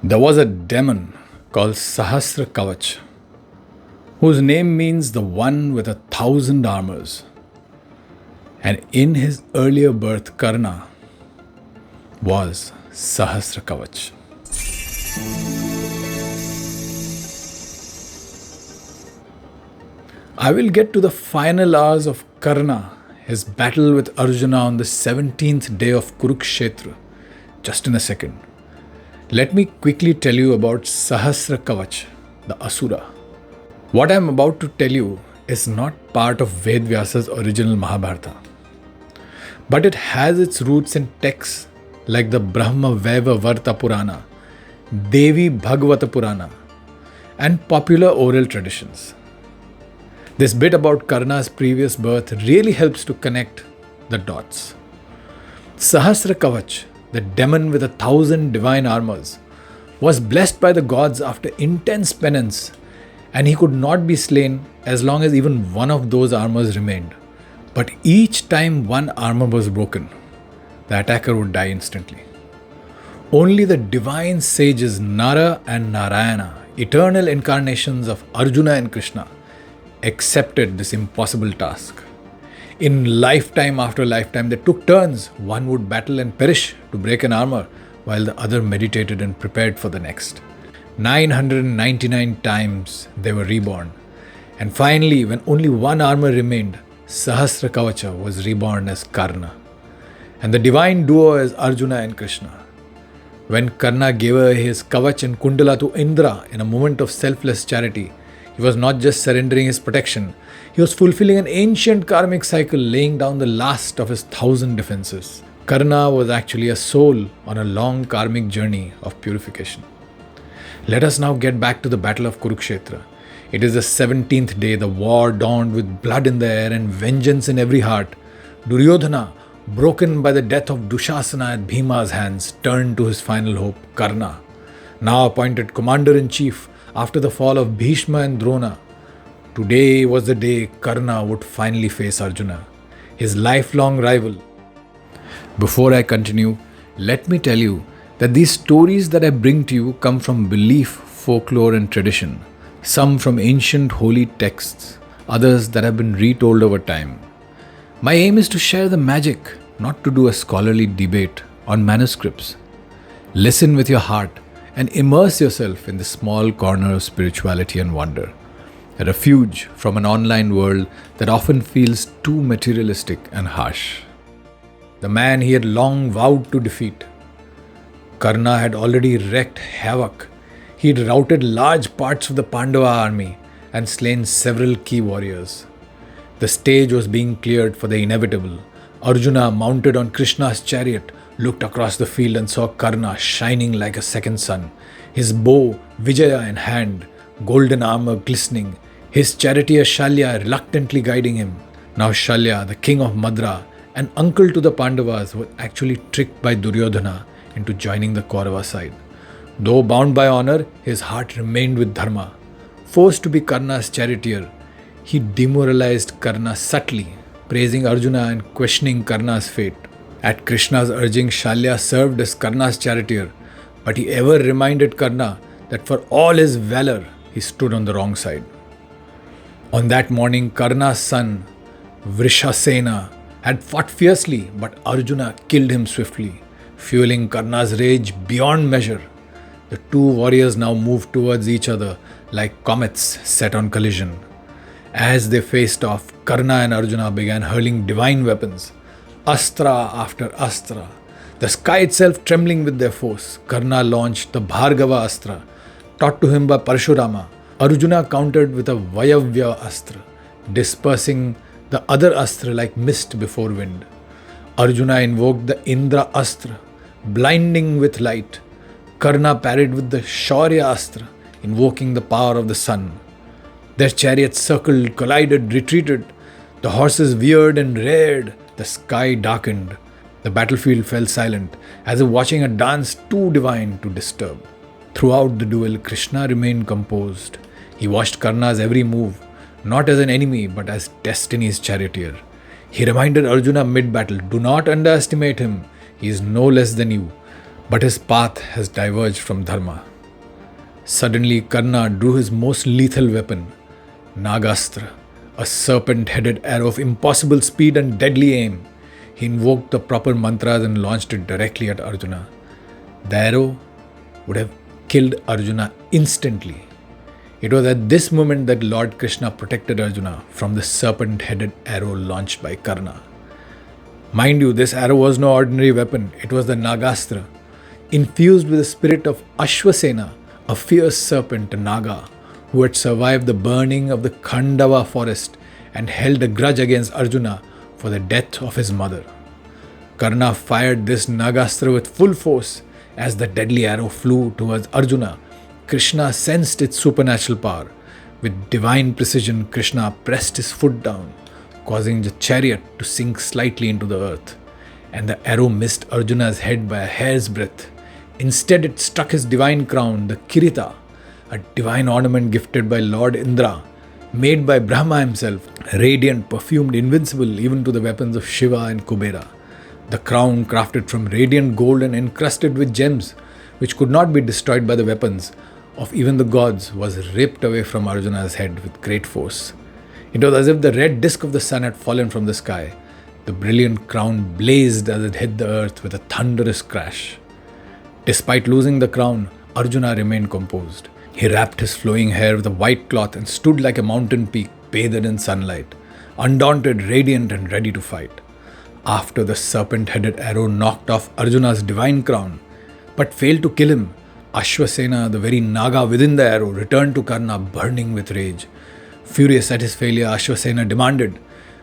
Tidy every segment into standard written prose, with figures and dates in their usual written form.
There was a demon called Sahasra Kawach, whose name means the one with 1,000 armors. And in his earlier birth, Karna was Sahasra Kawach. I will get to the final hours of Karna, his battle with Arjuna on the 17th day of Kurukshetra, just in a second. Let me quickly tell you about Sahasra Kawach, the Asura. What I am about to tell you is not part of Vedvyasa's original Mahabharata, but it has its roots in texts like the Brahma Vaiva Varta Purana, Devi Bhagavata Purana, and popular oral traditions. This bit about Karna's previous birth really helps to connect the dots. Sahasra Kawach, the demon with 1,000 divine armors, was blessed by the gods after intense penance, and he could not be slain as long as even one of those armors remained. But each time one armor was broken, the attacker would die instantly. Only the divine sages Nara and Narayana, eternal incarnations of Arjuna and Krishna, accepted this impossible task. In lifetime after lifetime, they took turns. One would battle and perish to break an armor, while the other meditated and prepared for the next. 999 times they were reborn. And finally, when only one armor remained, Sahasra Kavacha was reborn as Karna. And the divine duo is Arjuna and Krishna. When Karna gave away his kavach and kundala to Indra in a moment of selfless charity, he was not just surrendering his protection, he was fulfilling an ancient karmic cycle, laying down the last of his 1,000 defenses. Karna was actually a soul on a long karmic journey of purification. Let us now get back to the battle of Kurukshetra. It is the 17th day, the war dawned with blood in the air and vengeance in every heart. Duryodhana, broken by the death of Dushasana at Bhima's hands, turned to his final hope, Karna, now appointed commander-in-chief after the fall of Bhishma and Drona. Today was the day Karna would finally face Arjuna, his lifelong rival. Before I continue, let me tell you that these stories that I bring to you come from belief, folklore and tradition, some from ancient holy texts, others that have been retold over time. My aim is to share the magic, not to do a scholarly debate on manuscripts. Listen with your heart and immerse yourself in the small corner of spirituality and wonder, a refuge from an online world that often feels too materialistic and harsh. The man he had long vowed to defeat, Karna, had already wreaked havoc. He had routed large parts of the Pandava army and slain several key warriors. The stage was being cleared for the inevitable. Arjuna, mounted on Krishna's chariot, looked across the field and saw Karna shining like a second sun, his bow Vijaya in hand, golden armor glistening, his charioteer Shalya reluctantly guiding him. Now Shalya, the king of Madra and uncle to the Pandavas, was actually tricked by Duryodhana into joining the Kaurava side. Though bound by honor, his heart remained with dharma. Forced to be Karna's charioteer, he demoralized Karna subtly, praising Arjuna and questioning Karna's fate. At Krishna's urging, Shalya served as Karna's charioteer, but he ever reminded Karna that for all his valor, he stood on the wrong side. On that morning, Karna's son, Ashwasena, had fought fiercely, but Arjuna killed him swiftly, fueling Karna's rage beyond measure. The two warriors now moved towards each other like comets set on collision. As they faced off, Karna and Arjuna began hurling divine weapons, astra after astra, the sky itself trembling with their force. Karna launched the Bhargava astra, taught to him by Parshurama. Arjuna countered with a Vayavya astra, dispersing the other astra like mist before wind. Arjuna invoked the Indra astra, blinding with light. Karna parried with the Shaurya astra, invoking the power of the sun. Their chariots circled, collided, retreated. The horses veered and reared. The sky darkened. The battlefield fell silent, as if watching a dance too divine to disturb. Throughout the duel, Krishna remained composed. He watched Karna's every move, not as an enemy, but as destiny's charioteer. He reminded Arjuna mid-battle, do not underestimate him. He is no less than you. But his path has diverged from dharma. Suddenly, Karna drew his most lethal weapon, Nagastra, a serpent-headed arrow of impossible speed and deadly aim. He invoked the proper mantras and launched it directly at Arjuna. The arrow would have killed Arjuna instantly. It was at this moment that Lord Krishna protected Arjuna from the serpent-headed arrow launched by Karna. Mind you, this arrow was no ordinary weapon. It was the Nagastra, infused with the spirit of Ashwasena, a fierce serpent, a Naga, who had survived the burning of the Khandava forest and held a grudge against Arjuna for the death of his mother. Karna fired this Nagastra with full force. As the deadly arrow flew towards Arjuna, Krishna sensed its supernatural power. With divine precision, Krishna pressed his foot down, causing the chariot to sink slightly into the earth, and the arrow missed Arjuna's head by a hair's breadth. Instead, it struck his divine crown, the Kirita, a divine ornament gifted by Lord Indra, made by Brahma himself, radiant, perfumed, invincible even to the weapons of Shiva and Kubera. The crown, crafted from radiant gold and encrusted with gems, which could not be destroyed by the weapons of even the gods, was ripped away from Arjuna's head with great force. It was as if the red disk of the sun had fallen from the sky. The brilliant crown blazed as it hit the earth with a thunderous crash. Despite losing the crown, Arjuna remained composed. He wrapped his flowing hair with a white cloth and stood like a mountain peak bathed in sunlight, undaunted, radiant, and ready to fight. After the serpent-headed arrow knocked off Arjuna's divine crown, but failed to kill him, Ashwasena, the very Naga within the arrow, returned to Karna burning with rage. Furious at his failure, Ashwasena demanded,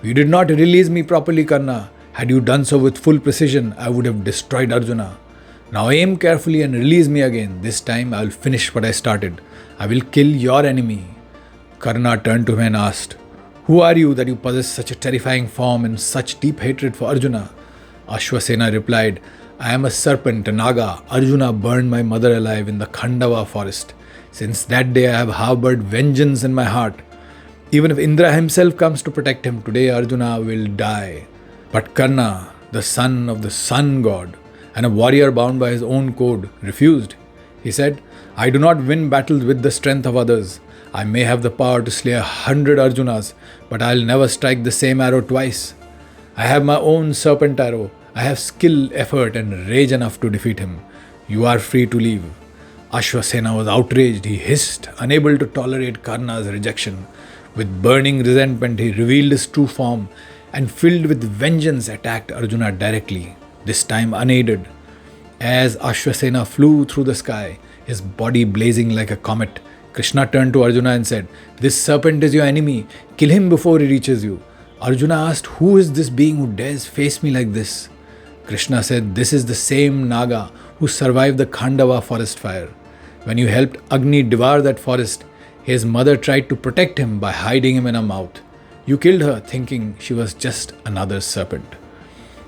"You did not release me properly, Karna. Had you done so with full precision, I would have destroyed Arjuna. Now aim carefully and release me again. This time I will finish what I started. I will kill your enemy." Karna turned to him and asked, "Who are you that you possess such a terrifying form and such deep hatred for Arjuna?" Ashwasena replied, "I am a serpent, a Naga. Arjuna burned my mother alive in the Khandava forest. Since that day I have harbored vengeance in my heart. Even if Indra himself comes to protect him, today Arjuna will die." But Karna, the son of the sun god, and a warrior bound by his own code, refused. He said, "I do not win battles with the strength of others. I may have the power to slay 100 Arjunas, but I'll never strike the same arrow twice. I have my own serpent arrow. I have skill, effort, and rage enough to defeat him. You are free to leave." Ashwasena was outraged. He hissed, unable to tolerate Karna's rejection. With burning resentment, he revealed his true form and, filled with vengeance, attacked Arjuna directly, this time unaided. As Ashwasena flew through the sky, his body blazing like a comet, Krishna turned to Arjuna and said, "This serpent is your enemy. Kill him before he reaches you." Arjuna asked, "Who is this being who dares face me like this?" Krishna said, "This is the same Naga who survived the Khandava forest fire. When you helped Agni devour that forest, his mother tried to protect him by hiding him in her mouth. You killed her, thinking she was just another serpent.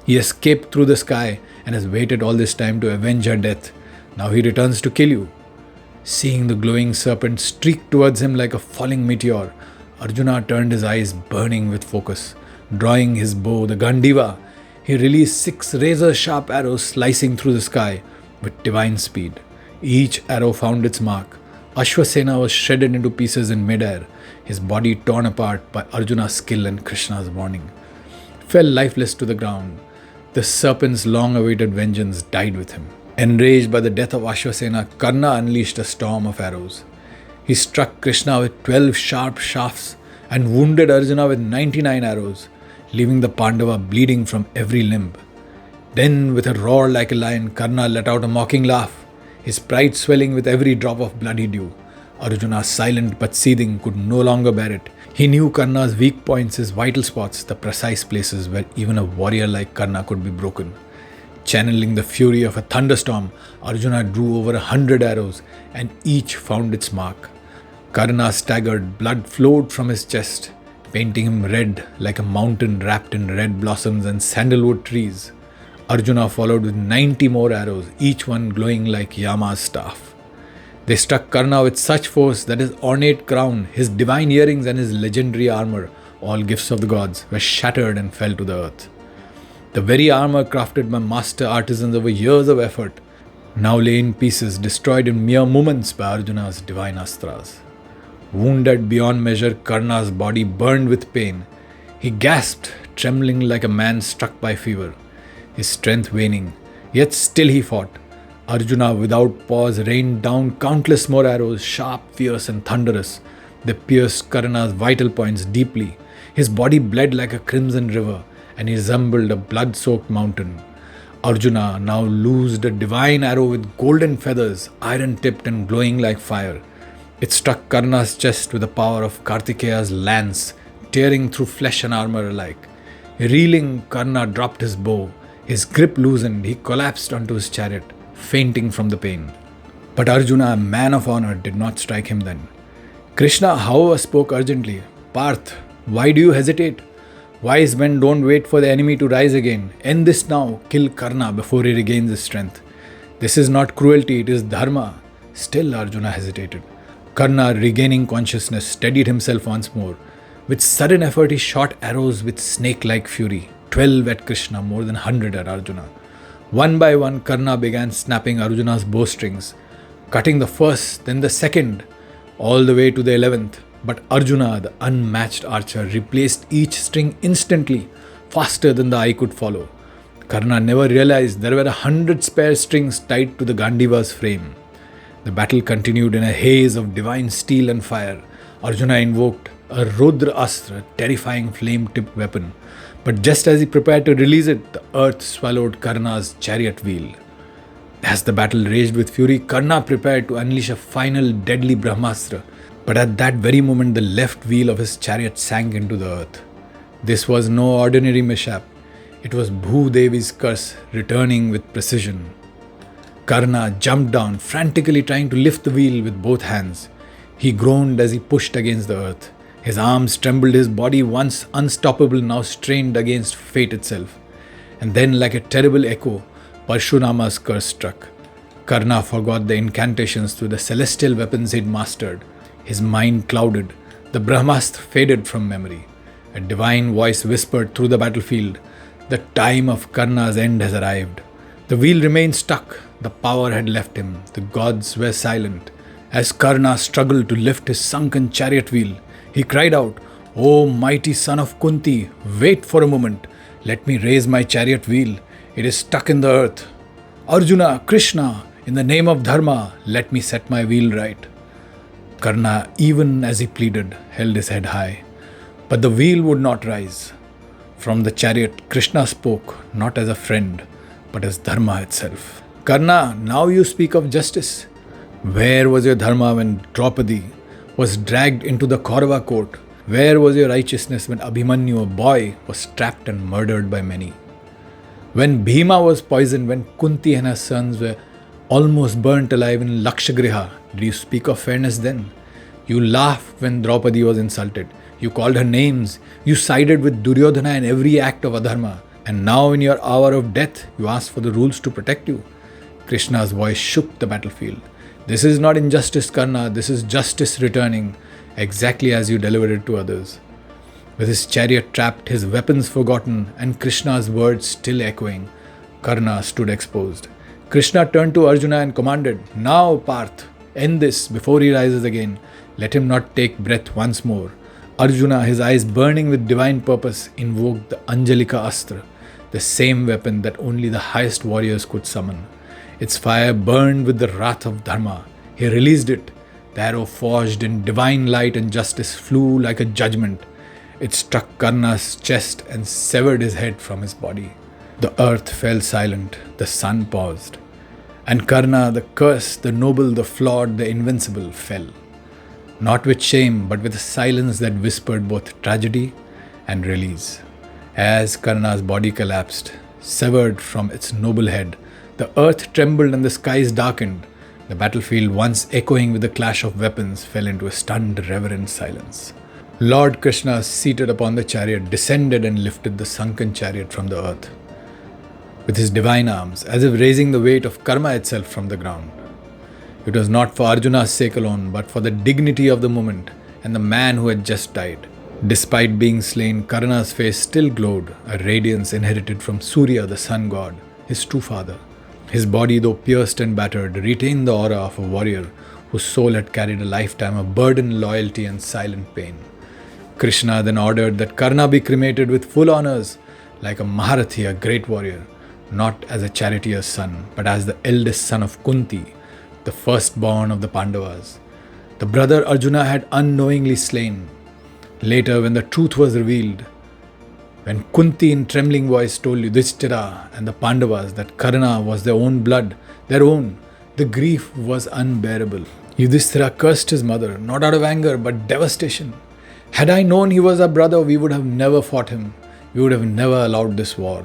He escaped through the sky and has waited all this time to avenge her death. Now he returns to kill you." Seeing the glowing serpent streak towards him like a falling meteor, Arjuna turned his eyes burning with focus. Drawing his bow, the Gandiva, he released 6 razor-sharp arrows slicing through the sky with divine speed. Each arrow found its mark. Ashwasena was shredded into pieces in midair, his body torn apart by Arjuna's skill and Krishna's warning. Fell lifeless to the ground. The serpent's long-awaited vengeance died with him. Enraged by the death of Ashwasena, Karna unleashed a storm of arrows. He struck Krishna with 12 sharp shafts and wounded Arjuna with 99 arrows, leaving the Pandava bleeding from every limb. Then, with a roar like a lion, Karna let out a mocking laugh, his pride swelling with every drop of bloody dew. Arjuna, silent but seething, could no longer bear it. He knew Karna's weak points, his vital spots, the precise places where even a warrior like Karna could be broken. Channeling the fury of a thunderstorm, Arjuna drew over 100 arrows, and each found its mark. Karna staggered, blood flowed from his chest, painting him red like a mountain wrapped in red blossoms and sandalwood trees. Arjuna followed with 90 more arrows, each one glowing like Yama's staff. They struck Karna with such force that his ornate crown, his divine earrings, and his legendary armor, all gifts of the gods, were shattered and fell to the earth. The very armor crafted by master artisans over years of effort now lay in pieces, destroyed in mere moments by Arjuna's divine astras. Wounded beyond measure, Karna's body burned with pain. He gasped, trembling like a man struck by fever, his strength waning. Yet still he fought. Arjuna, without pause, rained down countless more arrows, sharp, fierce, and thunderous. They pierced Karna's vital points deeply. His body bled like a crimson river, and he resembled a blood-soaked mountain. Arjuna now loosed a divine arrow with golden feathers, iron-tipped and glowing like fire. It struck Karna's chest with the power of Kartikeya's lance, tearing through flesh and armor alike. Reeling, Karna dropped his bow. His grip loosened. He collapsed onto his chariot, fainting from the pain. But Arjuna, a man of honor, did not strike him then. Krishna, however, spoke urgently. Parth, why do you hesitate? Wise men don't wait for the enemy to rise again. End this now. Kill Karna before he regains his strength. This is not cruelty, it is dharma. Still Arjuna hesitated. Karna, regaining consciousness, steadied himself once more. With sudden effort, he shot arrows with snake-like fury. 12 at Krishna, more than 100 at Arjuna. One by one, Karna began snapping Arjuna's bowstrings, cutting the first, then the second, all the way to the 11th. But Arjuna, the unmatched archer, replaced each string instantly, faster than the eye could follow. Karna never realized there were 100 spare strings tied to the Gandiva's frame. The battle continued in a haze of divine steel and fire. Arjuna invoked a Rudra Astra, terrifying flame-tipped weapon. But just as he prepared to release it, the earth swallowed Karna's chariot wheel. As the battle raged with fury, Karna prepared to unleash a final deadly Brahmastra. But at that very moment, the left wheel of his chariot sank into the earth. This was no ordinary mishap. It was Bhudevi's curse returning with precision. Karna jumped down, frantically trying to lift the wheel with both hands. He groaned as he pushed against the earth. His arms trembled, his body, once unstoppable, now strained against fate itself. And then, like a terrible echo, Parshurama's curse struck. Karna forgot the incantations through the celestial weapons he'd mastered. His mind clouded. The Brahmastra faded from memory. A divine voice whispered through the battlefield, "The time of Karna's end has arrived." The wheel remained stuck. The power had left him. The gods were silent. As Karna struggled to lift his sunken chariot wheel, he cried out, "O mighty son of Kunti, wait for a moment. Let me raise my chariot wheel. It is stuck in the earth. Arjuna, Krishna, in the name of dharma, let me set my wheel right." Karna, even as he pleaded, held his head high. But the wheel would not rise. From the chariot, Krishna spoke, not as a friend, but as dharma itself. "Karna, now you speak of justice. Where was your dharma when Draupadi was dragged into the Kaurava court? Where was your righteousness when Abhimanyu, a boy, was trapped and murdered by many? When Bhima was poisoned, when Kunti and her sons were almost burnt alive in Lakshagriha, did you speak of fairness then? You laughed when Draupadi was insulted. You called her names. You sided with Duryodhana in every act of adharma. And now in your hour of death, you ask for the rules to protect you." Krishna's voice shook the battlefield. "This is not injustice, Karna. This is justice returning, exactly as you delivered it to others." With his chariot trapped, his weapons forgotten, and Krishna's words still echoing, Karna stood exposed. Krishna turned to Arjuna and commanded, "Now, Parth, end this before he rises again. Let him not take breath once more." Arjuna, his eyes burning with divine purpose, invoked the Anjalika Astra, the same weapon that only the highest warriors could summon. Its fire burned with the wrath of dharma. He released it. The arrow, forged in divine light and justice, flew like a judgment. It struck Karna's chest and severed his head from his body. The earth fell silent. The sun paused. And Karna, the cursed, the noble, the flawed, the invincible, fell. Not with shame, but with a silence that whispered both tragedy and release. As Karna's body collapsed, severed from its noble head, the earth trembled and the skies darkened. The battlefield, once echoing with the clash of weapons, fell into a stunned, reverent silence. Lord Krishna, seated upon the chariot, descended and lifted the sunken chariot from the earth with his divine arms, as if raising the weight of karma itself from the ground. It was not for Arjuna's sake alone, but for the dignity of the moment and the man who had just died. Despite being slain, Karna's face still glowed, a radiance inherited from Surya, the sun god, his true father. His body, though pierced and battered, retained the aura of a warrior whose soul had carried a lifetime of burden, loyalty, and silent pain. Krishna then ordered that Karna be cremated with full honors, like a Maharathi, a great warrior, not as a charioteer's son, but as the eldest son of Kunti, the firstborn of the Pandavas. The brother Arjuna had unknowingly slain. Later, when the truth was revealed, when Kunti in trembling voice told Yudhishthira and the Pandavas that Karna was their own blood, their own, the grief was unbearable. Yudhishthira cursed his mother, not out of anger but devastation. Had I known he was our brother, we would have never fought him. We would have never allowed this war.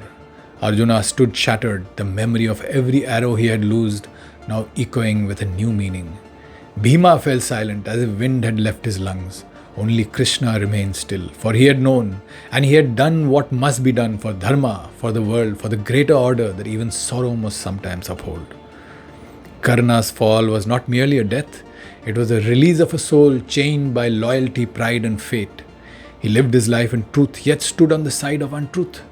Arjuna stood shattered, the memory of every arrow he had loosed now echoing with a new meaning. Bhima fell silent as if wind had left his lungs. Only Krishna remained still, for he had known, and he had done what must be done for dharma, for the world, for the greater order that even sorrow must sometimes uphold. Karna's fall was not merely a death, it was a release of a soul chained by loyalty, pride, and fate. He lived his life in truth, yet stood on the side of untruth.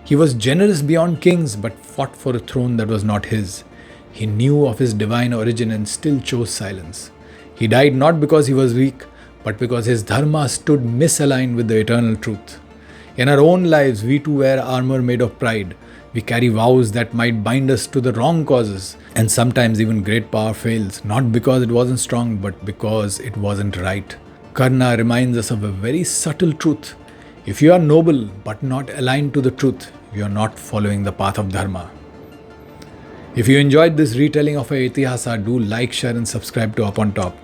He was generous beyond kings, but fought for a throne that was not his. He knew of his divine origin and still chose silence. He died not because he was weak, but because his dharma stood misaligned with the eternal truth. In our own lives, we too wear armor made of pride. We carry vows that might bind us to the wrong causes. And sometimes even great power fails, not because it wasn't strong, but because it wasn't right. Karna reminds us of a very subtle truth. If you are noble but not aligned to the truth, you are not following the path of dharma. If you enjoyed this retelling of our Itihasa, do like, share and subscribe to Up on Top,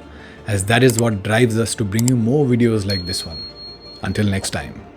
as that is what drives us to bring you more videos like this one. Until next time.